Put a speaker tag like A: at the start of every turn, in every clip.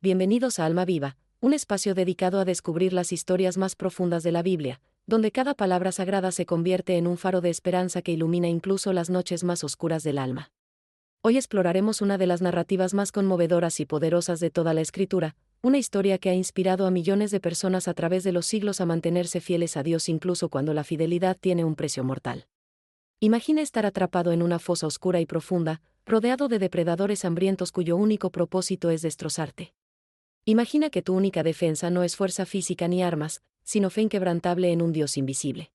A: Bienvenidos a Alma Viva, un espacio dedicado a descubrir las historias más profundas de la Biblia, donde cada palabra sagrada se convierte en un faro de esperanza que ilumina incluso las noches más oscuras del alma. Hoy exploraremos una de las narrativas más conmovedoras y poderosas de toda la Escritura, una historia que ha inspirado a millones de personas a través de los siglos a mantenerse fieles a Dios incluso cuando la fidelidad tiene un precio mortal. Imagina estar atrapado en una fosa oscura y profunda, rodeado de depredadores hambrientos cuyo único propósito es destrozarte. Imagina que tu única defensa no es fuerza física ni armas, sino fe inquebrantable en un Dios invisible.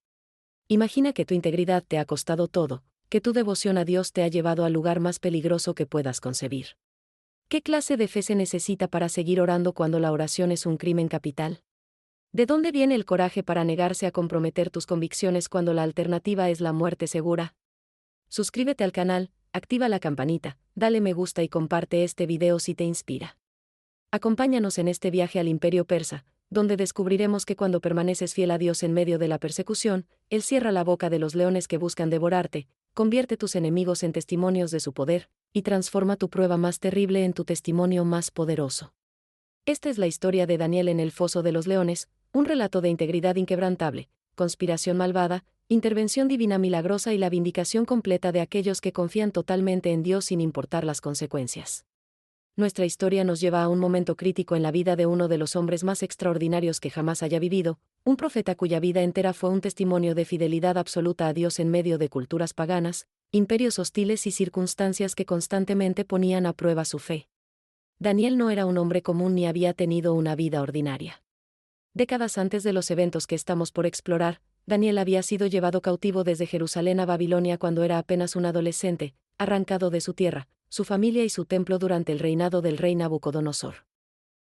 A: Imagina que tu integridad te ha costado todo, que tu devoción a Dios te ha llevado al lugar más peligroso que puedas concebir. ¿Qué clase de fe se necesita para seguir orando cuando la oración es un crimen capital? ¿De dónde viene el coraje para negarse a comprometer tus convicciones cuando la alternativa es la muerte segura? Suscríbete al canal, activa la campanita, dale me gusta y comparte este video si te inspira. Acompáñanos en este viaje al Imperio Persa, donde descubriremos que cuando permaneces fiel a Dios en medio de la persecución, Él cierra la boca de los leones que buscan devorarte, convierte tus enemigos en testimonios de su poder, y transforma tu prueba más terrible en tu testimonio más poderoso. Esta es la historia de Daniel en el foso de los leones, un relato de integridad inquebrantable, conspiración malvada, intervención divina milagrosa y la vindicación completa de aquellos que confían totalmente en Dios sin importar las consecuencias. Nuestra historia nos lleva a un momento crítico en la vida de uno de los hombres más extraordinarios que jamás haya vivido, un profeta cuya vida entera fue un testimonio de fidelidad absoluta a Dios en medio de culturas paganas, imperios hostiles y circunstancias que constantemente ponían a prueba su fe. Daniel no era un hombre común ni había tenido una vida ordinaria. Décadas antes de los eventos que estamos por explorar, Daniel había sido llevado cautivo desde Jerusalén a Babilonia cuando era apenas un adolescente, arrancado de su tierra, su familia y su templo durante el reinado del rey Nabucodonosor.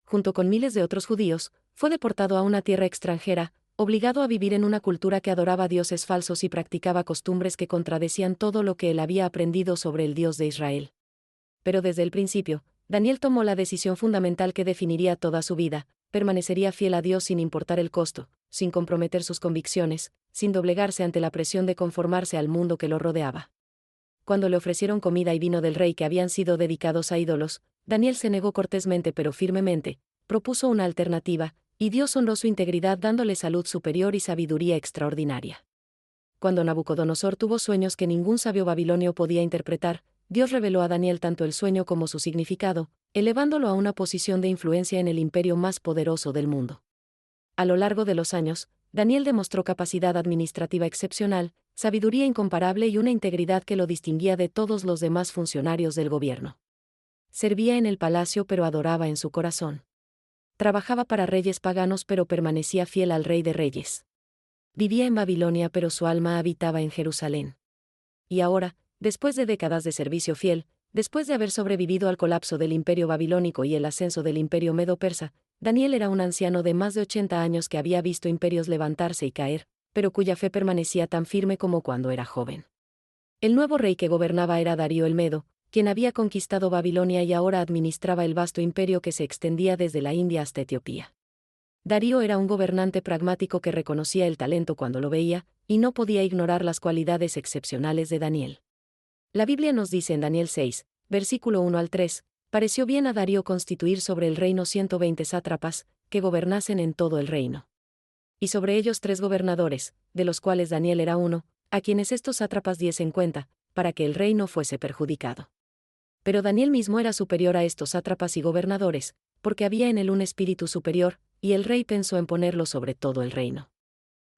A: Junto con miles de otros judíos, fue deportado a una tierra extranjera, obligado a vivir en una cultura que adoraba dioses falsos y practicaba costumbres que contradecían todo lo que él había aprendido sobre el Dios de Israel. Pero desde el principio, Daniel tomó la decisión fundamental que definiría toda su vida: permanecería fiel a Dios sin importar el costo, sin comprometer sus convicciones, sin doblegarse ante la presión de conformarse al mundo que lo rodeaba. Cuando le ofrecieron comida y vino del rey que habían sido dedicados a ídolos, Daniel se negó cortésmente pero firmemente, propuso una alternativa, y Dios honró su integridad dándole salud superior y sabiduría extraordinaria. Cuando Nabucodonosor tuvo sueños que ningún sabio babilonio podía interpretar, Dios reveló a Daniel tanto el sueño como su significado, elevándolo a una posición de influencia en el imperio más poderoso del mundo. A lo largo de los años, Daniel demostró capacidad administrativa excepcional, sabiduría incomparable y una integridad que lo distinguía de todos los demás funcionarios del gobierno. Servía en el palacio pero adoraba en su corazón. Trabajaba para reyes paganos pero permanecía fiel al Rey de Reyes. Vivía en Babilonia pero su alma habitaba en Jerusalén. Y ahora, después de décadas de servicio fiel, después de haber sobrevivido al colapso del imperio babilónico y el ascenso del imperio medo-persa, Daniel era un anciano de más de 80 años que había visto imperios levantarse y caer, pero cuya fe permanecía tan firme como cuando era joven. El nuevo rey que gobernaba era Darío el Medo, quien había conquistado Babilonia y ahora administraba el vasto imperio que se extendía desde la India hasta Etiopía. Darío era un gobernante pragmático que reconocía el talento cuando lo veía, y no podía ignorar las cualidades excepcionales de Daniel. La Biblia nos dice en Daniel 6, versículo 1 al 3, pareció bien a Darío constituir sobre el reino 120 sátrapas, que gobernasen en todo el reino. Y sobre ellos 3 gobernadores, de los cuales Daniel era uno, a quienes estos sátrapas diesen cuenta, para que el rey no fuese perjudicado. Pero Daniel mismo era superior a estos sátrapas y gobernadores, porque había en él un espíritu superior, y el rey pensó en ponerlo sobre todo el reino.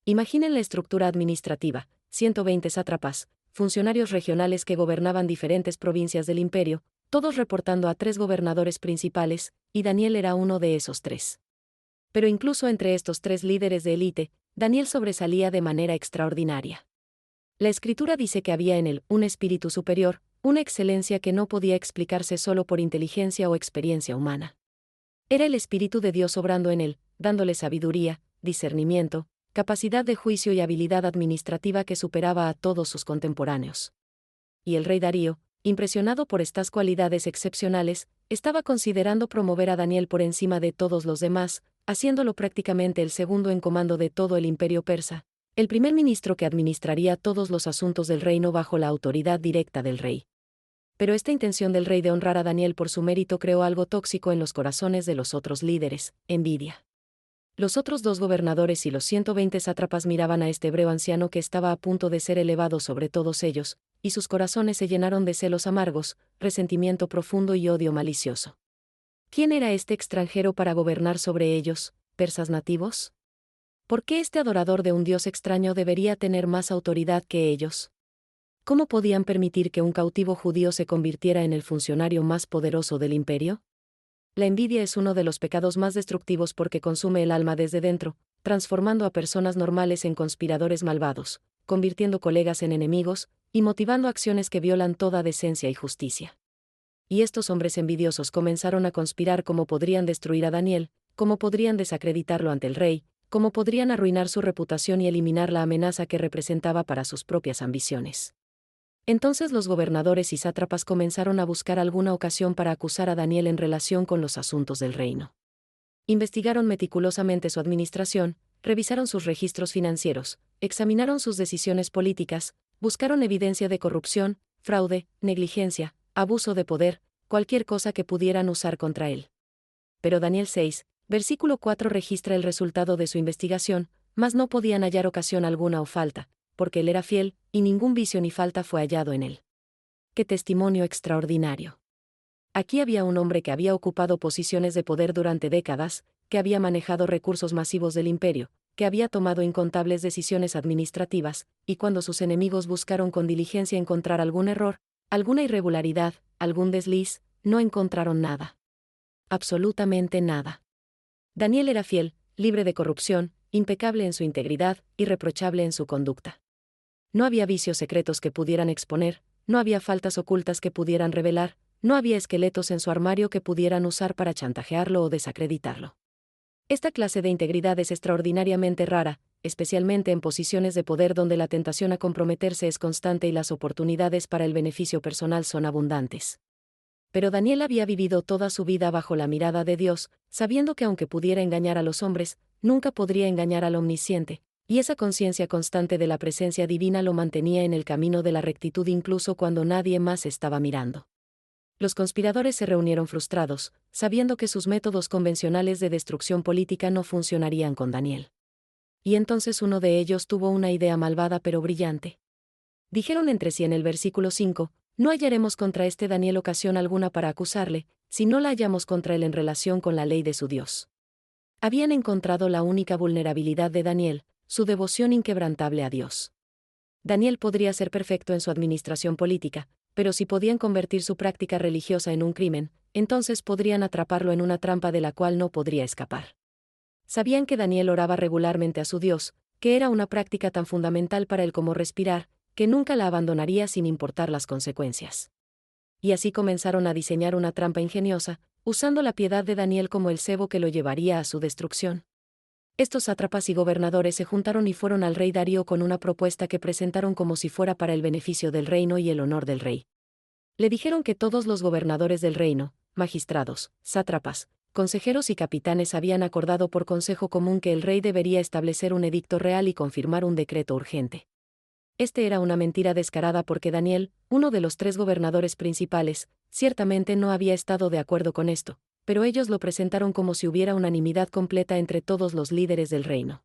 A: Imaginen la estructura administrativa: 120 sátrapas, funcionarios regionales que gobernaban diferentes provincias del imperio, todos reportando a 3 gobernadores principales, y Daniel era uno de esos 3. Pero incluso entre estos 3 líderes de élite, Daniel sobresalía de manera extraordinaria. La Escritura dice que había en él un espíritu superior, una excelencia que no podía explicarse solo por inteligencia o experiencia humana. Era el Espíritu de Dios obrando en él, dándole sabiduría, discernimiento, capacidad de juicio y habilidad administrativa que superaba a todos sus contemporáneos. Y el rey Darío, impresionado por estas cualidades excepcionales, estaba considerando promover a Daniel por encima de todos los demás, haciéndolo prácticamente el segundo en comando de todo el imperio persa, el primer ministro que administraría todos los asuntos del reino bajo la autoridad directa del rey. Pero esta intención del rey de honrar a Daniel por su mérito creó algo tóxico en los corazones de los otros líderes: envidia. Los otros 2 gobernadores y los 120 sátrapas miraban a este hebreo anciano que estaba a punto de ser elevado sobre todos ellos, y sus corazones se llenaron de celos amargos, resentimiento profundo y odio malicioso. ¿Quién era este extranjero para gobernar sobre ellos, persas nativos? ¿Por qué este adorador de un dios extraño debería tener más autoridad que ellos? ¿Cómo podían permitir que un cautivo judío se convirtiera en el funcionario más poderoso del imperio? La envidia es uno de los pecados más destructivos porque consume el alma desde dentro, transformando a personas normales en conspiradores malvados, convirtiendo colegas en enemigos, y motivando acciones que violan toda decencia y justicia. Y estos hombres envidiosos comenzaron a conspirar cómo podrían destruir a Daniel, cómo podrían desacreditarlo ante el rey, cómo podrían arruinar su reputación y eliminar la amenaza que representaba para sus propias ambiciones. Entonces los gobernadores y sátrapas comenzaron a buscar alguna ocasión para acusar a Daniel en relación con los asuntos del reino. Investigaron meticulosamente su administración, revisaron sus registros financieros, examinaron sus decisiones políticas, buscaron evidencia de corrupción, fraude, negligencia, abuso de poder, cualquier cosa que pudieran usar contra él. Pero Daniel 6, versículo 4 registra el resultado de su investigación: mas no podían hallar ocasión alguna o falta, porque él era fiel, y ningún vicio ni falta fue hallado en él. ¡Qué testimonio extraordinario! Aquí había un hombre que había ocupado posiciones de poder durante décadas, que había manejado recursos masivos del imperio, que había tomado incontables decisiones administrativas, y cuando sus enemigos buscaron con diligencia encontrar algún error, alguna irregularidad, algún desliz, no encontraron nada. Absolutamente nada. Daniel era fiel, libre de corrupción, impecable en su integridad, irreprochable en su conducta. No había vicios secretos que pudieran exponer, no había faltas ocultas que pudieran revelar, no había esqueletos en su armario que pudieran usar para chantajearlo o desacreditarlo. Esta clase de integridad es extraordinariamente rara, especialmente en posiciones de poder donde la tentación a comprometerse es constante y las oportunidades para el beneficio personal son abundantes. Pero Daniel había vivido toda su vida bajo la mirada de Dios, sabiendo que aunque pudiera engañar a los hombres, nunca podría engañar al Omnisciente, y esa conciencia constante de la presencia divina lo mantenía en el camino de la rectitud incluso cuando nadie más estaba mirando. Los conspiradores se reunieron frustrados, sabiendo que sus métodos convencionales de destrucción política no funcionarían con Daniel. Y entonces uno de ellos tuvo una idea malvada pero brillante. Dijeron entre sí en el versículo 5, no hallaremos contra este Daniel ocasión alguna para acusarle, si no la hallamos contra él en relación con la ley de su Dios. Habían encontrado la única vulnerabilidad de Daniel, su devoción inquebrantable a Dios. Daniel podría ser perfecto en su administración política, pero si podían convertir su práctica religiosa en un crimen, entonces podrían atraparlo en una trampa de la cual no podría escapar. Sabían que Daniel oraba regularmente a su Dios, que era una práctica tan fundamental para él como respirar, que nunca la abandonaría sin importar las consecuencias. Y así comenzaron a diseñar una trampa ingeniosa, usando la piedad de Daniel como el cebo que lo llevaría a su destrucción. Estos sátrapas y gobernadores se juntaron y fueron al rey Darío con una propuesta que presentaron como si fuera para el beneficio del reino y el honor del rey. Le dijeron que todos los gobernadores del reino, magistrados, sátrapas, consejeros y capitanes habían acordado por consejo común que el rey debería establecer un edicto real y confirmar un decreto urgente. Este era una mentira descarada porque Daniel, uno de los 3 gobernadores principales, ciertamente no había estado de acuerdo con esto, pero ellos lo presentaron como si hubiera unanimidad completa entre todos los líderes del reino.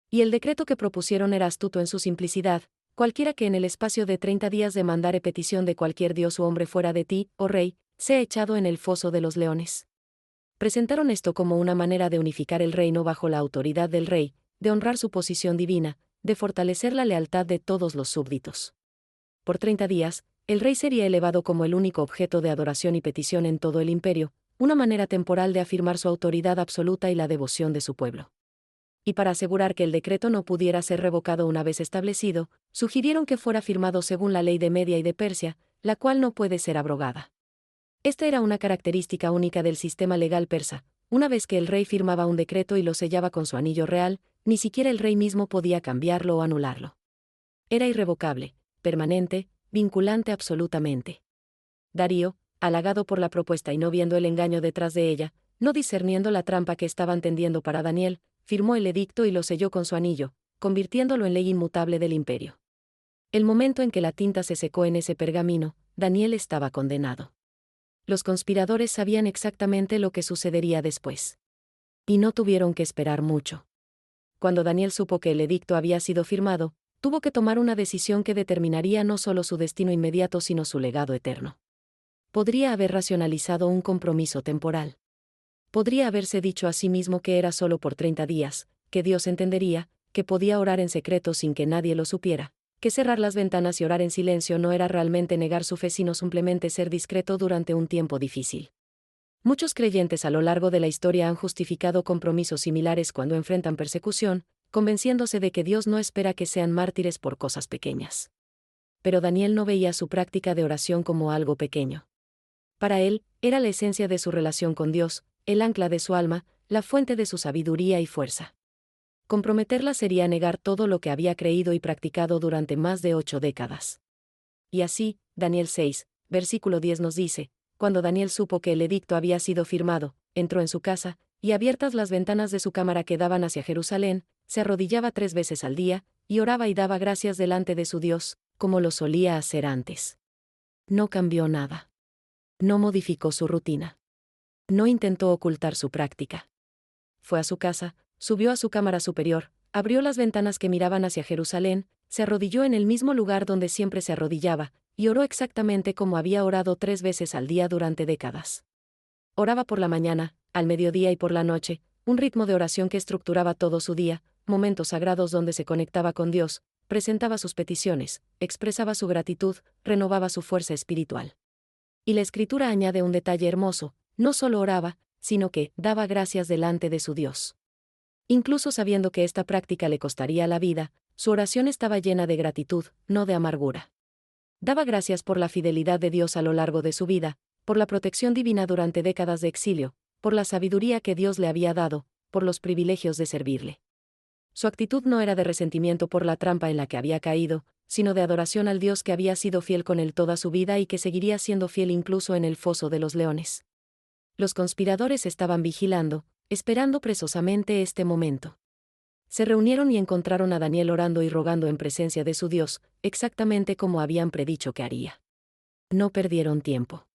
A: Y el decreto que propusieron era astuto en su simplicidad: cualquiera que en el espacio de 30 días demandare petición de cualquier dios o hombre fuera de ti, oh rey, sea echado en el foso de los leones. Presentaron esto como una manera de unificar el reino bajo la autoridad del rey, de honrar su posición divina, de fortalecer la lealtad de todos los súbditos. Por 30 días, el rey sería elevado como el único objeto de adoración y petición en todo el imperio, una manera temporal de afirmar su autoridad absoluta y la devoción de su pueblo. Y para asegurar que el decreto no pudiera ser revocado una vez establecido, sugirieron que fuera firmado según la ley de Media y de Persia, la cual no puede ser abrogada. Esta era una característica única del sistema legal persa: una vez que el rey firmaba un decreto y lo sellaba con su anillo real, ni siquiera el rey mismo podía cambiarlo o anularlo. Era irrevocable, permanente, vinculante absolutamente. Darío, halagado por la propuesta y no viendo el engaño detrás de ella, no discerniendo la trampa que estaban tendiendo para Daniel, firmó el edicto y lo selló con su anillo, convirtiéndolo en ley inmutable del imperio. El momento en que la tinta se secó en ese pergamino, Daniel estaba condenado. Los conspiradores sabían exactamente lo que sucedería después. Y no tuvieron que esperar mucho. Cuando Daniel supo que el edicto había sido firmado, tuvo que tomar una decisión que determinaría no solo su destino inmediato sino su legado eterno. Podría haber racionalizado un compromiso temporal. Podría haberse dicho a sí mismo que era solo por 30 días, que Dios entendería, que podía orar en secreto sin que nadie lo supiera, que cerrar las ventanas y orar en silencio no era realmente negar su fe sino simplemente ser discreto durante un tiempo difícil. Muchos creyentes a lo largo de la historia han justificado compromisos similares cuando enfrentan persecución, convenciéndose de que Dios no espera que sean mártires por cosas pequeñas. Pero Daniel no veía su práctica de oración como algo pequeño. Para él, era la esencia de su relación con Dios, el ancla de su alma, la fuente de su sabiduría y fuerza. Comprometerla sería negar todo lo que había creído y practicado durante más de 8 décadas. Y así, Daniel 6, versículo 10 nos dice, cuando Daniel supo que el edicto había sido firmado, entró en su casa, y abiertas las ventanas de su cámara que daban hacia Jerusalén, se arrodillaba 3 veces al día, y oraba y daba gracias delante de su Dios, como lo solía hacer antes. No cambió nada. No modificó su rutina. No intentó ocultar su práctica. Fue a su casa, subió a su cámara superior, abrió las ventanas que miraban hacia Jerusalén, se arrodilló en el mismo lugar donde siempre se arrodillaba, y oró exactamente como había orado 3 veces al día durante décadas. Oraba por la mañana, al mediodía y por la noche, un ritmo de oración que estructuraba todo su día, momentos sagrados donde se conectaba con Dios, presentaba sus peticiones, expresaba su gratitud, renovaba su fuerza espiritual. Y la Escritura añade un detalle hermoso, no solo oraba, sino que daba gracias delante de su Dios. Incluso sabiendo que esta práctica le costaría la vida, su oración estaba llena de gratitud, no de amargura. Daba gracias por la fidelidad de Dios a lo largo de su vida, por la protección divina durante décadas de exilio, por la sabiduría que Dios le había dado, por los privilegios de servirle. Su actitud no era de resentimiento por la trampa en la que había caído, sino de adoración al Dios que había sido fiel con él toda su vida y que seguiría siendo fiel incluso en el foso de los leones. Los conspiradores estaban vigilando, esperando presosamente este momento. Se reunieron y encontraron a Daniel orando y rogando en presencia de su Dios, exactamente como habían predicho que haría. No perdieron tiempo.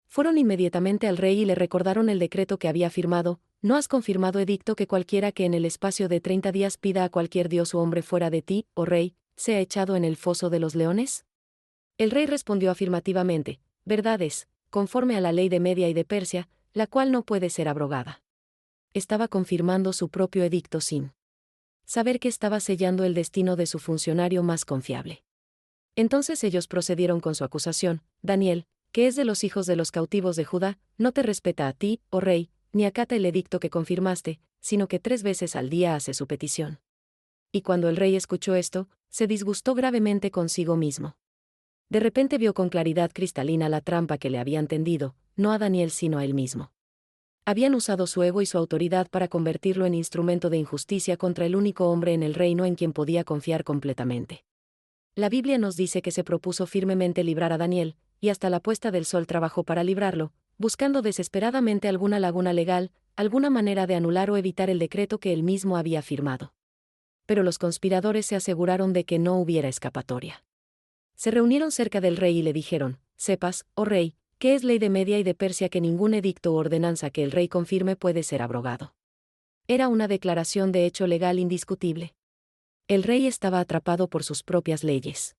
A: Fueron inmediatamente al rey y le recordaron el decreto que había firmado: ¿no has confirmado edicto que cualquiera que en el espacio de 30 días pida a cualquier dios o hombre fuera de ti, oh rey, sea echado en el foso de los leones? El rey respondió afirmativamente: verdad es, conforme a la ley de Media y de Persia, la cual no puede ser abrogada. Estaba confirmando su propio edicto sin saber que estaba sellando el destino de su funcionario más confiable. Entonces ellos procedieron con su acusación: Daniel, que es de los hijos de los cautivos de Judá, no te respeta a ti, oh rey, ni acata el edicto que confirmaste, sino que 3 veces al día hace su petición. Y cuando el rey escuchó esto, se disgustó gravemente consigo mismo. De repente vio con claridad cristalina la trampa que le habían tendido, no a Daniel sino a él mismo. Habían usado su ego y su autoridad para convertirlo en instrumento de injusticia contra el único hombre en el reino en quien podía confiar completamente. La Biblia nos dice que se propuso firmemente librar a Daniel, y hasta la puesta del sol trabajó para librarlo, buscando desesperadamente alguna laguna legal, alguna manera de anular o evitar el decreto que él mismo había firmado. Pero los conspiradores se aseguraron de que no hubiera escapatoria. Se reunieron cerca del rey y le dijeron: sepas, oh rey, que es ley de Media y de Persia que ningún edicto o ordenanza que el rey confirme puede ser abrogado. Era una declaración de hecho legal indiscutible. El rey estaba atrapado por sus propias leyes.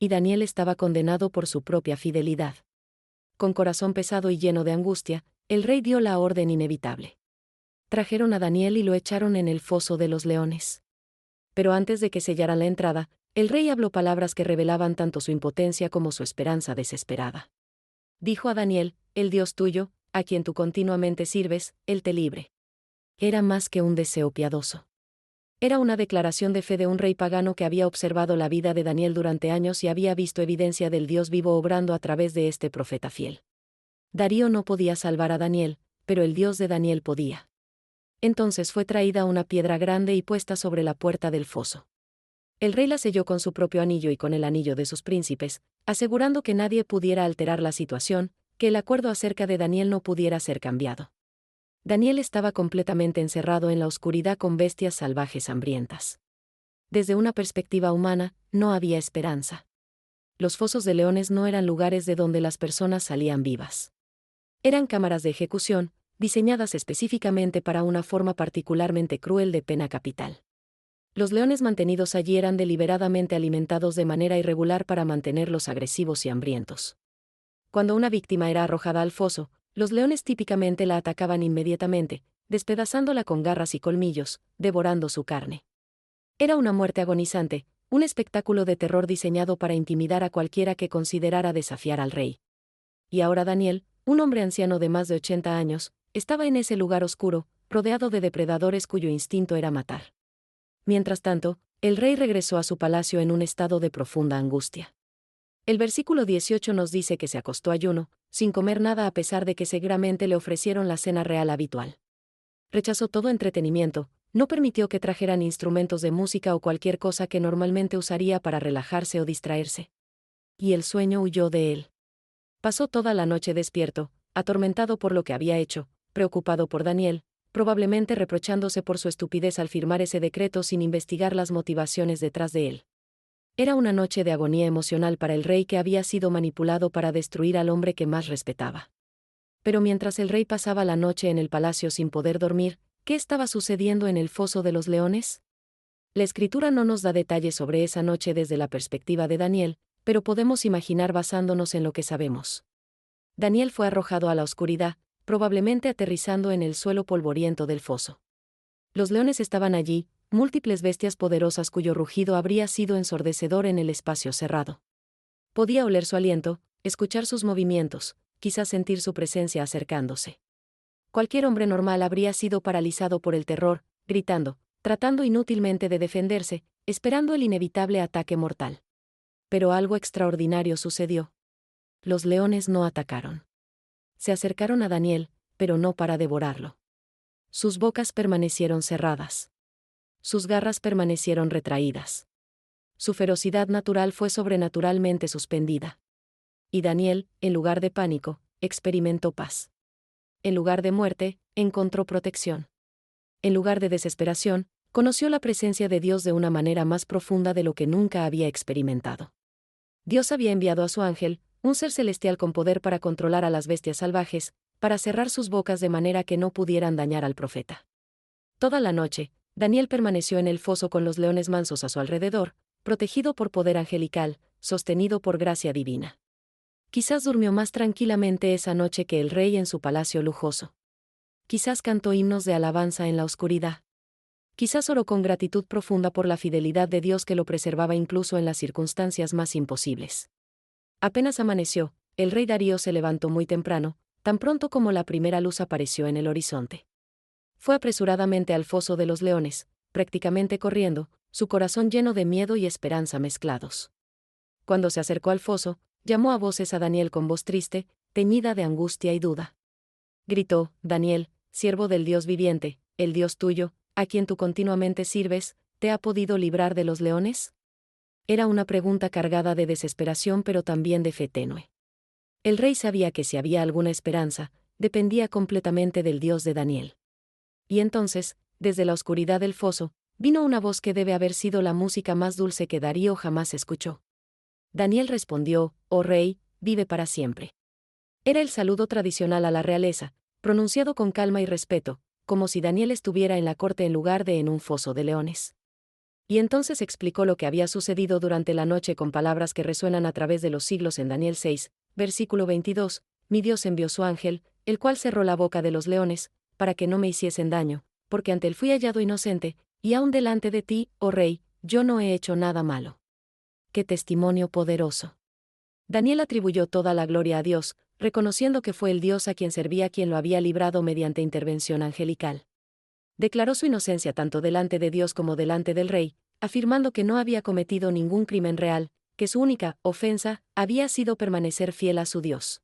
A: Y Daniel estaba condenado por su propia fidelidad. Con corazón pesado y lleno de angustia, el rey dio la orden inevitable. Trajeron a Daniel y lo echaron en el foso de los leones. Pero antes de que sellaran la entrada, el rey habló palabras que revelaban tanto su impotencia como su esperanza desesperada. Dijo a Daniel: el Dios tuyo, a quien tú continuamente sirves, él te libre. Era más que un deseo piadoso. Era una declaración de fe de un rey pagano que había observado la vida de Daniel durante años y había visto evidencia del Dios vivo obrando a través de este profeta fiel. Darío no podía salvar a Daniel, pero el Dios de Daniel podía. Entonces fue traída una piedra grande y puesta sobre la puerta del foso. El rey la selló con su propio anillo y con el anillo de sus príncipes, asegurando que nadie pudiera alterar la situación, que el acuerdo acerca de Daniel no pudiera ser cambiado. Daniel estaba completamente encerrado en la oscuridad con bestias salvajes hambrientas. Desde una perspectiva humana, no había esperanza. Los fosos de leones no eran lugares de donde las personas salían vivas. Eran cámaras de ejecución, diseñadas específicamente para una forma particularmente cruel de pena capital. Los leones mantenidos allí eran deliberadamente alimentados de manera irregular para mantenerlos agresivos y hambrientos. Cuando una víctima era arrojada al foso, los leones típicamente la atacaban inmediatamente, despedazándola con garras y colmillos, devorando su carne. Era una muerte agonizante, un espectáculo de terror diseñado para intimidar a cualquiera que considerara desafiar al rey. Y ahora Daniel, un hombre anciano de más de 80 años, estaba en ese lugar oscuro, rodeado de depredadores cuyo instinto era matar. Mientras tanto, el rey regresó a su palacio en un estado de profunda angustia. El versículo 18 nos dice que se acostó ayuno, sin comer nada a pesar de que seguramente le ofrecieron la cena real habitual. Rechazó todo entretenimiento, no permitió que trajeran instrumentos de música o cualquier cosa que normalmente usaría para relajarse o distraerse. Y el sueño huyó de él. Pasó toda la noche despierto, atormentado por lo que había hecho, preocupado por Daniel, probablemente reprochándose por su estupidez al firmar ese decreto sin investigar las motivaciones detrás de él. Era una noche de agonía emocional para el rey que había sido manipulado para destruir al hombre que más respetaba. Pero mientras el rey pasaba la noche en el palacio sin poder dormir, ¿qué estaba sucediendo en el foso de los leones? La escritura no nos da detalles sobre esa noche desde la perspectiva de Daniel, pero podemos imaginar basándonos en lo que sabemos. Daniel fue arrojado a la oscuridad, probablemente aterrizando en el suelo polvoriento del foso. Los leones estaban allí, múltiples bestias poderosas cuyo rugido habría sido ensordecedor en el espacio cerrado. Podía oler su aliento, escuchar sus movimientos, quizás sentir su presencia acercándose. Cualquier hombre normal habría sido paralizado por el terror, gritando, tratando inútilmente de defenderse, esperando el inevitable ataque mortal. Pero algo extraordinario sucedió. Los leones no atacaron. Se acercaron a Daniel, pero no para devorarlo. Sus bocas permanecieron cerradas. Sus garras permanecieron retraídas. Su ferocidad natural fue sobrenaturalmente suspendida. Y Daniel, en lugar de pánico, experimentó paz. En lugar de muerte, encontró protección. En lugar de desesperación, conoció la presencia de Dios de una manera más profunda de lo que nunca había experimentado. Dios había enviado a su ángel, un ser celestial con poder para controlar a las bestias salvajes, para cerrar sus bocas de manera que no pudieran dañar al profeta. Toda la noche, Daniel permaneció en el foso con los leones mansos a su alrededor, protegido por poder angelical, sostenido por gracia divina. Quizás durmió más tranquilamente esa noche que el rey en su palacio lujoso. Quizás cantó himnos de alabanza en la oscuridad. Quizás oró con gratitud profunda por la fidelidad de Dios que lo preservaba incluso en las circunstancias más imposibles. Apenas amaneció, el rey Darío se levantó muy temprano, tan pronto como la primera luz apareció en el horizonte. Fue apresuradamente al foso de los leones, prácticamente corriendo, su corazón lleno de miedo y esperanza mezclados. Cuando se acercó al foso, llamó a voces a Daniel con voz triste, teñida de angustia y duda. Gritó: Daniel, siervo del Dios viviente, el Dios tuyo, a quien tú continuamente sirves, ¿te ha podido librar de los leones? Era una pregunta cargada de desesperación pero también de fe tenue. El rey sabía que si había alguna esperanza, dependía completamente del Dios de Daniel. Y entonces, desde la oscuridad del foso, vino una voz que debe haber sido la música más dulce que Darío jamás escuchó. Daniel respondió: «Oh rey, vive para siempre». Era el saludo tradicional a la realeza, pronunciado con calma y respeto, como si Daniel estuviera en la corte en lugar de en un foso de leones. Y entonces explicó lo que había sucedido durante la noche con palabras que resuenan a través de los siglos en Daniel 6, versículo 22, «Mi Dios envió su ángel, el cual cerró la boca de los leones, para que no me hiciesen daño, porque ante él fui hallado inocente, y aun delante de ti, oh rey, yo no he hecho nada malo». ¡Qué testimonio poderoso! Daniel atribuyó toda la gloria a Dios, reconociendo que fue el Dios a quien servía quien lo había librado mediante intervención angelical. Declaró su inocencia tanto delante de Dios como delante del rey, afirmando que no había cometido ningún crimen real, que su única ofensa había sido permanecer fiel a su Dios.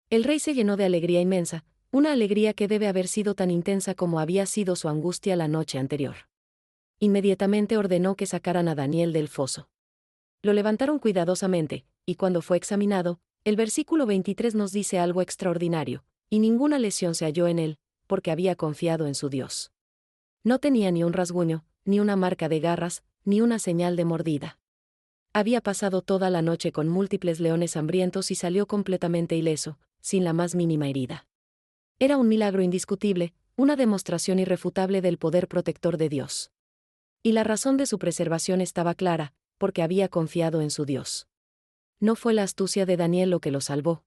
A: El rey se llenó de alegría inmensa, una alegría que debe haber sido tan intensa como había sido su angustia la noche anterior. Inmediatamente ordenó que sacaran a Daniel del foso. Lo levantaron cuidadosamente, y cuando fue examinado, el versículo 23 nos dice algo extraordinario, y ninguna lesión se halló en él, porque había confiado en su Dios. No tenía ni un rasguño, ni una marca de garras, ni una señal de mordida. Había pasado toda la noche con múltiples leones hambrientos y salió completamente ileso, sin la más mínima herida. Era un milagro indiscutible, una demostración irrefutable del poder protector de Dios. Y la razón de su preservación estaba clara, porque había confiado en su Dios. No fue la astucia de Daniel lo que lo salvó.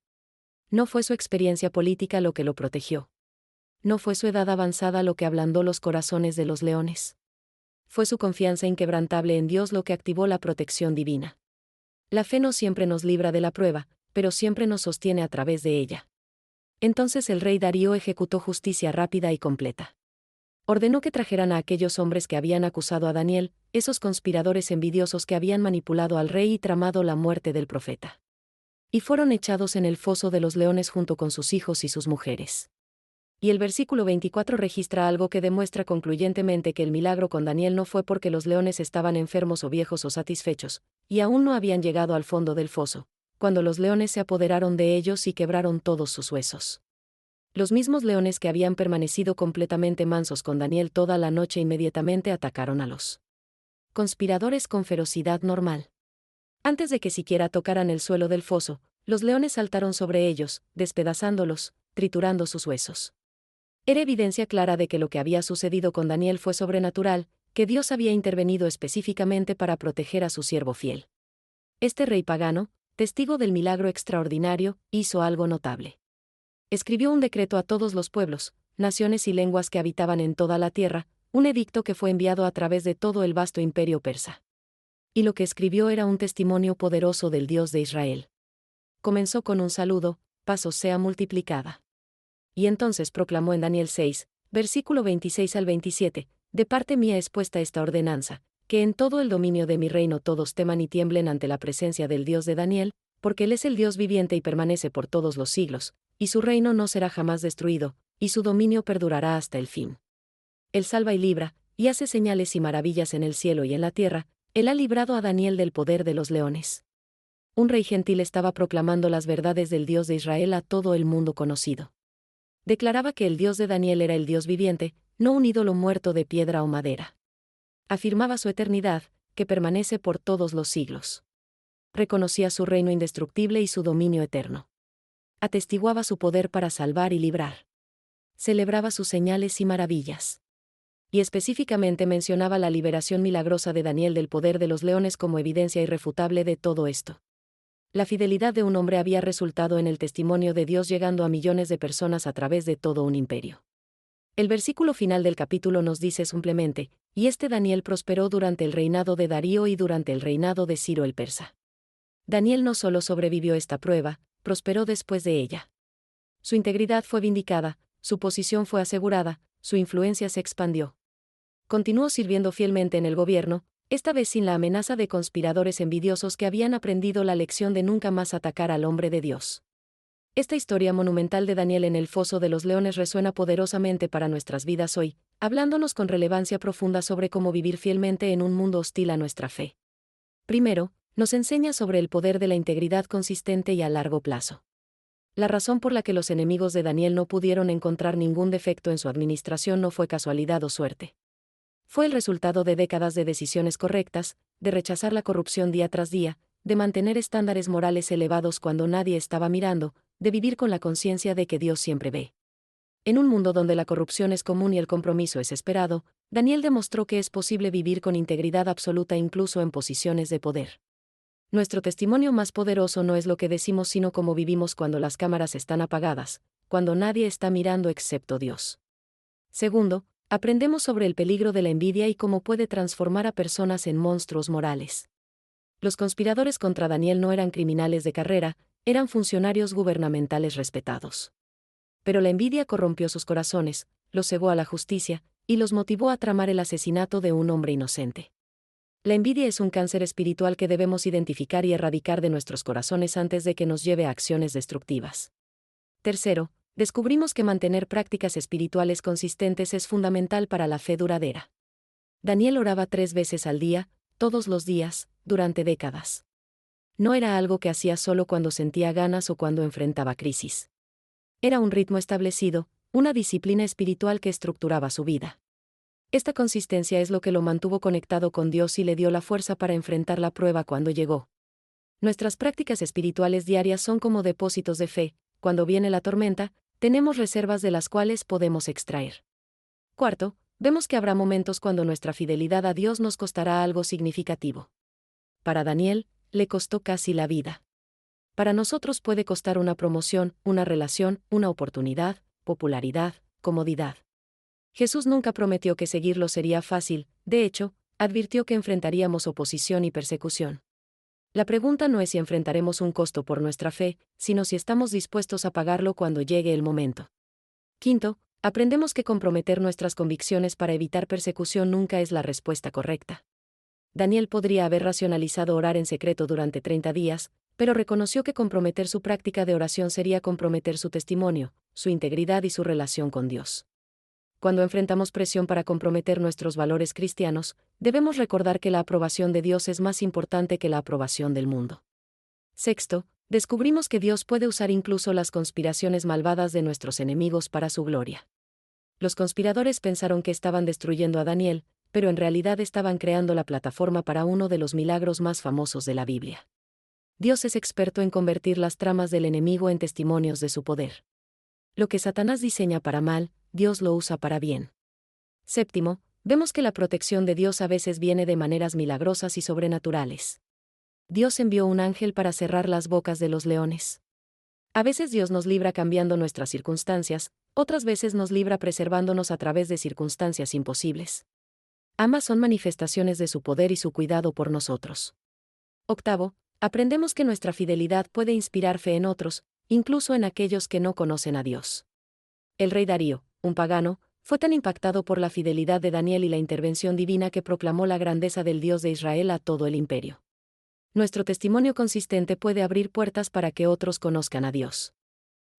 A: No fue su experiencia política lo que lo protegió. No fue su edad avanzada lo que ablandó los corazones de los leones. Fue su confianza inquebrantable en Dios lo que activó la protección divina. La fe no siempre nos libra de la prueba, pero siempre nos sostiene a través de ella. Entonces el rey Darío ejecutó justicia rápida y completa. Ordenó que trajeran a aquellos hombres que habían acusado a Daniel, esos conspiradores envidiosos que habían manipulado al rey y tramado la muerte del profeta. Y fueron echados en el foso de los leones junto con sus hijos y sus mujeres. Y el versículo 24 registra algo que demuestra concluyentemente que el milagro con Daniel no fue porque los leones estaban enfermos o viejos o satisfechos, y aún no habían llegado al fondo del foso, cuando los leones se apoderaron de ellos y quebraron todos sus huesos. Los mismos leones que habían permanecido completamente mansos con Daniel toda la noche inmediatamente atacaron a los conspiradores con ferocidad normal. Antes de que siquiera tocaran el suelo del foso, los leones saltaron sobre ellos, despedazándolos, triturando sus huesos. Era evidencia clara de que lo que había sucedido con Daniel fue sobrenatural, que Dios había intervenido específicamente para proteger a su siervo fiel. Este rey pagano, testigo del milagro extraordinario, hizo algo notable. Escribió un decreto a todos los pueblos, naciones y lenguas que habitaban en toda la tierra, un edicto que fue enviado a través de todo el vasto imperio persa. Y lo que escribió era un testimonio poderoso del Dios de Israel. Comenzó con un saludo: paz os sea multiplicada. Y entonces proclamó en Daniel 6, versículo 26 al 27, de parte mía es puesta esta ordenanza, que en todo el dominio de mi reino todos teman y tiemblen ante la presencia del Dios de Daniel, porque Él es el Dios viviente y permanece por todos los siglos, y su reino no será jamás destruido, y su dominio perdurará hasta el fin. Él salva y libra, y hace señales y maravillas en el cielo y en la tierra. Él ha librado a Daniel del poder de los leones. Un rey gentil estaba proclamando las verdades del Dios de Israel a todo el mundo conocido. Declaraba que el Dios de Daniel era el Dios viviente, no un ídolo muerto de piedra o madera. Afirmaba su eternidad, que permanece por todos los siglos. Reconocía su reino indestructible y su dominio eterno. Atestiguaba su poder para salvar y librar. Celebraba sus señales y maravillas. Y específicamente mencionaba la liberación milagrosa de Daniel del poder de los leones como evidencia irrefutable de todo esto. La fidelidad de un hombre había resultado en el testimonio de Dios llegando a millones de personas a través de todo un imperio. El versículo final del capítulo nos dice simplemente: y este Daniel prosperó durante el reinado de Darío y durante el reinado de Ciro el persa. Daniel no solo sobrevivió esta prueba, prosperó después de ella. Su integridad fue vindicada, su posición fue asegurada, su influencia se expandió. Continuó sirviendo fielmente en el gobierno, esta vez sin la amenaza de conspiradores envidiosos que habían aprendido la lección de nunca más atacar al hombre de Dios. Esta historia monumental de Daniel en el foso de los leones resuena poderosamente para nuestras vidas hoy, hablándonos con relevancia profunda sobre cómo vivir fielmente en un mundo hostil a nuestra fe. Primero, nos enseña sobre el poder de la integridad consistente y a largo plazo. La razón por la que los enemigos de Daniel no pudieron encontrar ningún defecto en su administración no fue casualidad o suerte. Fue el resultado de décadas de decisiones correctas, de rechazar la corrupción día tras día, de mantener estándares morales elevados cuando nadie estaba mirando, de vivir con la conciencia de que Dios siempre ve. En un mundo donde la corrupción es común y el compromiso es esperado, Daniel demostró que es posible vivir con integridad absoluta incluso en posiciones de poder. Nuestro testimonio más poderoso no es lo que decimos sino cómo vivimos cuando las cámaras están apagadas, cuando nadie está mirando excepto Dios. Segundo, aprendemos sobre el peligro de la envidia y cómo puede transformar a personas en monstruos morales. Los conspiradores contra Daniel no eran criminales de carrera, eran funcionarios gubernamentales respetados. Pero la envidia corrompió sus corazones, los cegó a la justicia, y los motivó a tramar el asesinato de un hombre inocente. La envidia es un cáncer espiritual que debemos identificar y erradicar de nuestros corazones antes de que nos lleve a acciones destructivas. Tercero, descubrimos que mantener prácticas espirituales consistentes es fundamental para la fe duradera. Daniel oraba 3 veces al día, todos los días, durante décadas. No era algo que hacía solo cuando sentía ganas o cuando enfrentaba crisis. Era un ritmo establecido, una disciplina espiritual que estructuraba su vida. Esta consistencia es lo que lo mantuvo conectado con Dios y le dio la fuerza para enfrentar la prueba cuando llegó. Nuestras prácticas espirituales diarias son como depósitos de fe. Cuando viene la tormenta, tenemos reservas de las cuales podemos extraer. Cuarto, vemos que habrá momentos cuando nuestra fidelidad a Dios nos costará algo significativo. Para Daniel, le costó casi la vida. Para nosotros puede costar una promoción, una relación, una oportunidad, popularidad, comodidad. Jesús nunca prometió que seguirlo sería fácil, de hecho, advirtió que enfrentaríamos oposición y persecución. La pregunta no es si enfrentaremos un costo por nuestra fe, sino si estamos dispuestos a pagarlo cuando llegue el momento. Quinto, aprendemos que comprometer nuestras convicciones para evitar persecución nunca es la respuesta correcta. Daniel podría haber racionalizado orar en secreto durante 30 días, pero reconoció que comprometer su práctica de oración sería comprometer su testimonio, su integridad y su relación con Dios. Cuando enfrentamos presión para comprometer nuestros valores cristianos, debemos recordar que la aprobación de Dios es más importante que la aprobación del mundo. Sexto, descubrimos que Dios puede usar incluso las conspiraciones malvadas de nuestros enemigos para su gloria. Los conspiradores pensaron que estaban destruyendo a Daniel, pero en realidad estaban creando la plataforma para uno de los milagros más famosos de la Biblia. Dios es experto en convertir las tramas del enemigo en testimonios de su poder. Lo que Satanás diseña para mal, Dios lo usa para bien. Séptimo, vemos que la protección de Dios a veces viene de maneras milagrosas y sobrenaturales. Dios envió un ángel para cerrar las bocas de los leones. A veces Dios nos libra cambiando nuestras circunstancias, otras veces nos libra preservándonos a través de circunstancias imposibles. Ambas son manifestaciones de su poder y su cuidado por nosotros. Octavo, aprendemos que nuestra fidelidad puede inspirar fe en otros, incluso en aquellos que no conocen a Dios. El rey Darío, un pagano, fue tan impactado por la fidelidad de Daniel y la intervención divina que proclamó la grandeza del Dios de Israel a todo el imperio. Nuestro testimonio consistente puede abrir puertas para que otros conozcan a Dios.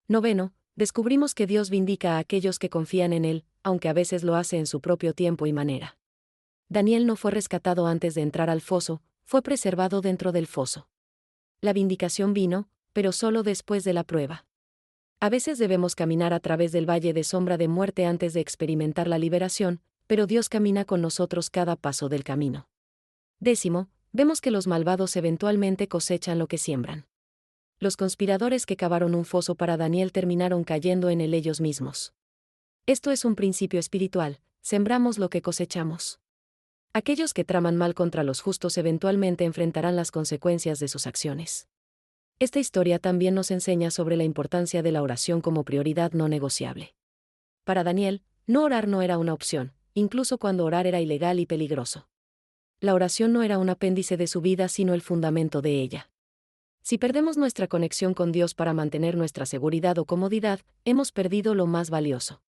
A: Noveno, descubrimos que Dios vindica a aquellos que confían en Él, aunque a veces lo hace en su propio tiempo y manera. Daniel no fue rescatado antes de entrar al foso, fue preservado dentro del foso. La vindicación vino, pero solo después de la prueba. A veces debemos caminar a través del valle de sombra de muerte antes de experimentar la liberación, pero Dios camina con nosotros cada paso del camino. Décimo, vemos que los malvados eventualmente cosechan lo que siembran. Los conspiradores que cavaron un foso para Daniel terminaron cayendo en él ellos mismos. Esto es un principio espiritual, sembramos lo que cosechamos. Aquellos que traman mal contra los justos eventualmente enfrentarán las consecuencias de sus acciones. Esta historia también nos enseña sobre la importancia de la oración como prioridad no negociable. Para Daniel, no orar no era una opción, incluso cuando orar era ilegal y peligroso. La oración no era un apéndice de su vida sino el fundamento de ella. Si perdemos nuestra conexión con Dios para mantener nuestra seguridad o comodidad, hemos perdido lo más valioso.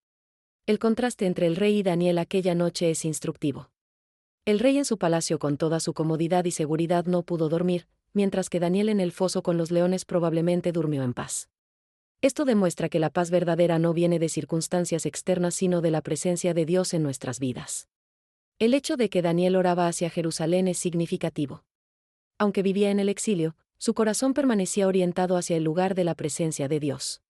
A: El contraste entre el rey y Daniel aquella noche es instructivo. El rey en su palacio con toda su comodidad y seguridad no pudo dormir, mientras que Daniel en el foso con los leones probablemente durmió en paz. Esto demuestra que la paz verdadera no viene de circunstancias externas sino de la presencia de Dios en nuestras vidas. El hecho de que Daniel oraba hacia Jerusalén es significativo. Aunque vivía en el exilio, su corazón permanecía orientado hacia el lugar de la presencia de Dios.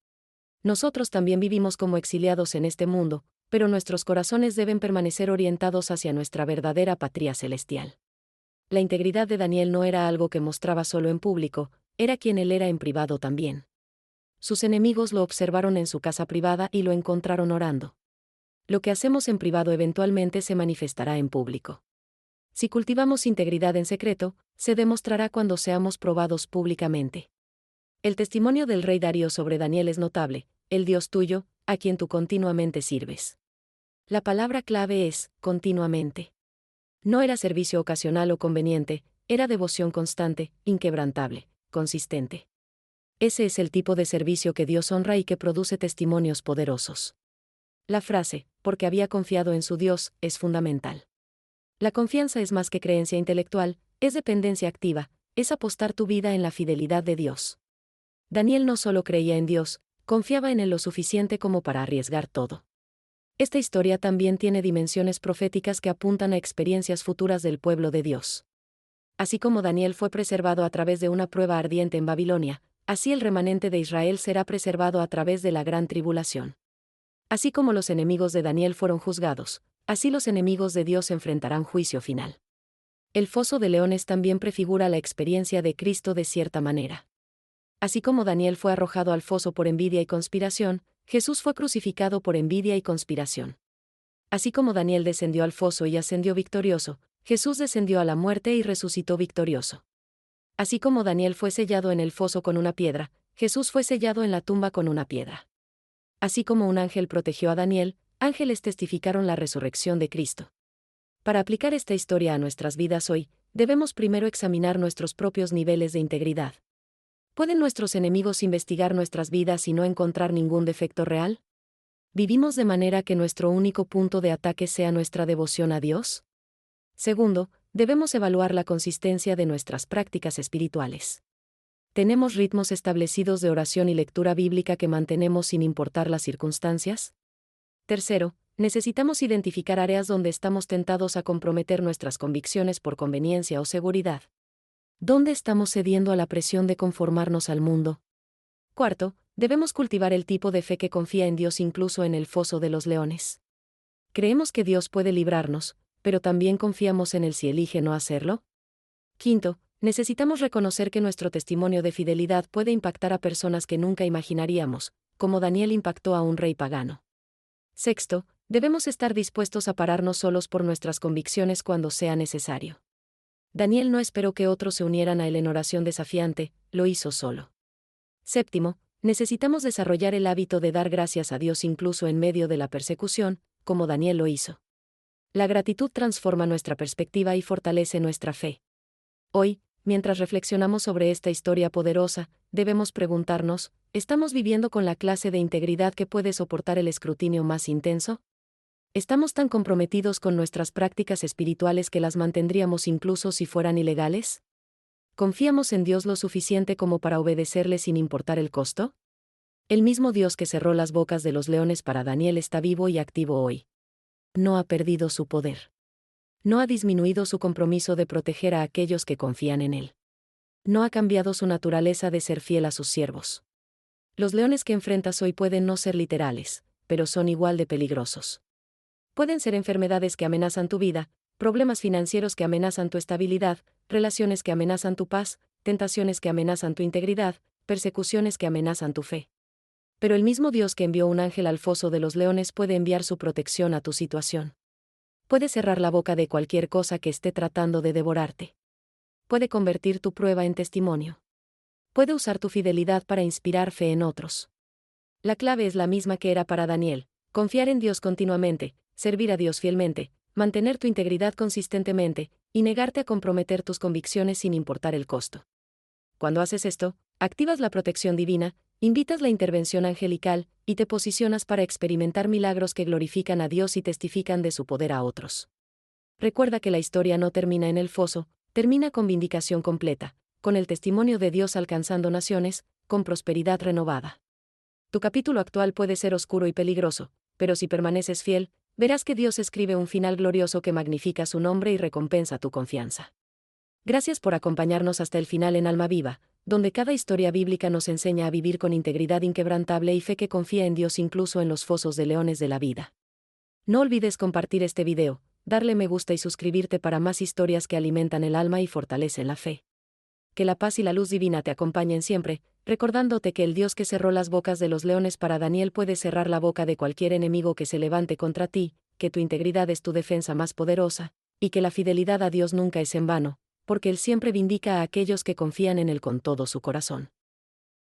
A: Nosotros también vivimos como exiliados en este mundo, pero nuestros corazones deben permanecer orientados hacia nuestra verdadera patria celestial. La integridad de Daniel no era algo que mostraba solo en público, era quien él era en privado también. Sus enemigos lo observaron en su casa privada y lo encontraron orando. Lo que hacemos en privado eventualmente se manifestará en público. Si cultivamos integridad en secreto, se demostrará cuando seamos probados públicamente. El testimonio del rey Darío sobre Daniel es notable, el Dios tuyo, a quien tú continuamente sirves. La palabra clave es, continuamente. No era servicio ocasional o conveniente, era devoción constante, inquebrantable, consistente. Ese es el tipo de servicio que Dios honra y que produce testimonios poderosos. La frase, porque había confiado en su Dios, es fundamental. La confianza es más que creencia intelectual, es dependencia activa, es apostar tu vida en la fidelidad de Dios. Daniel no solo creía en Dios, confiaba en él lo suficiente como para arriesgar todo. Esta historia también tiene dimensiones proféticas que apuntan a experiencias futuras del pueblo de Dios. Así como Daniel fue preservado a través de una prueba ardiente en Babilonia, así el remanente de Israel será preservado a través de la gran tribulación. Así como los enemigos de Daniel fueron juzgados, así los enemigos de Dios enfrentarán juicio final. El foso de leones también prefigura la experiencia de Cristo de cierta manera. Así como Daniel fue arrojado al foso por envidia y conspiración, Jesús fue crucificado por envidia y conspiración. Así como Daniel descendió al foso y ascendió victorioso, Jesús descendió a la muerte y resucitó victorioso. Así como Daniel fue sellado en el foso con una piedra, Jesús fue sellado en la tumba con una piedra. Así como un ángel protegió a Daniel, ángeles testificaron la resurrección de Cristo. Para aplicar esta historia a nuestras vidas hoy, debemos primero examinar nuestros propios niveles de integridad. ¿Pueden nuestros enemigos investigar nuestras vidas y no encontrar ningún defecto real? ¿Vivimos de manera que nuestro único punto de ataque sea nuestra devoción a Dios? Segundo, debemos evaluar la consistencia de nuestras prácticas espirituales. ¿Tenemos ritmos establecidos de oración y lectura bíblica que mantenemos sin importar las circunstancias? Tercero, necesitamos identificar áreas donde estamos tentados a comprometer nuestras convicciones por conveniencia o seguridad. ¿Dónde estamos cediendo a la presión de conformarnos al mundo? Cuarto, debemos cultivar el tipo de fe que confía en Dios incluso en el foso de los leones. Creemos que Dios puede librarnos, pero también confiamos en Él si elige no hacerlo. Quinto, necesitamos reconocer que nuestro testimonio de fidelidad puede impactar a personas que nunca imaginaríamos, como Daniel impactó a un rey pagano. Sexto, debemos estar dispuestos a pararnos solos por nuestras convicciones cuando sea necesario. Daniel no esperó que otros se unieran a él en oración desafiante, lo hizo solo. Séptimo, necesitamos desarrollar el hábito de dar gracias a Dios incluso en medio de la persecución, como Daniel lo hizo. La gratitud transforma nuestra perspectiva y fortalece nuestra fe. Hoy, mientras reflexionamos sobre esta historia poderosa, debemos preguntarnos, ¿estamos viviendo con la clase de integridad que puede soportar el escrutinio más intenso? ¿Estamos tan comprometidos con nuestras prácticas espirituales que las mantendríamos incluso si fueran ilegales? ¿Confiamos en Dios lo suficiente como para obedecerle sin importar el costo? El mismo Dios que cerró las bocas de los leones para Daniel está vivo y activo hoy. No ha perdido su poder. No ha disminuido su compromiso de proteger a aquellos que confían en Él. No ha cambiado su naturaleza de ser fiel a sus siervos. Los leones que enfrentas hoy pueden no ser literales, pero son igual de peligrosos. Pueden ser enfermedades que amenazan tu vida, problemas financieros que amenazan tu estabilidad, relaciones que amenazan tu paz, tentaciones que amenazan tu integridad, persecuciones que amenazan tu fe. Pero el mismo Dios que envió un ángel al foso de los leones puede enviar su protección a tu situación. Puede cerrar la boca de cualquier cosa que esté tratando de devorarte. Puede convertir tu prueba en testimonio. Puede usar tu fidelidad para inspirar fe en otros. La clave es la misma que era para Daniel: confiar en Dios continuamente, servir a Dios fielmente, mantener tu integridad consistentemente, y negarte a comprometer tus convicciones sin importar el costo. Cuando haces esto, activas la protección divina, invitas la intervención angelical, y te posicionas para experimentar milagros que glorifican a Dios y testifican de su poder a otros. Recuerda que la historia no termina en el foso, termina con vindicación completa, con el testimonio de Dios alcanzando naciones, con prosperidad renovada. Tu capítulo actual puede ser oscuro y peligroso, pero si permaneces fiel, verás que Dios escribe un final glorioso que magnifica su nombre y recompensa tu confianza. Gracias por acompañarnos hasta el final en Alma Viva, donde cada historia bíblica nos enseña a vivir con integridad inquebrantable y fe que confía en Dios incluso en los fosos de leones de la vida. No olvides compartir este video, darle me gusta y suscribirte para más historias que alimentan el alma y fortalecen la fe. Que la paz y la luz divina te acompañen siempre, recordándote que el Dios que cerró las bocas de los leones para Daniel puede cerrar la boca de cualquier enemigo que se levante contra ti, que tu integridad es tu defensa más poderosa, y que la fidelidad a Dios nunca es en vano, porque Él siempre vindica a aquellos que confían en Él con todo su corazón.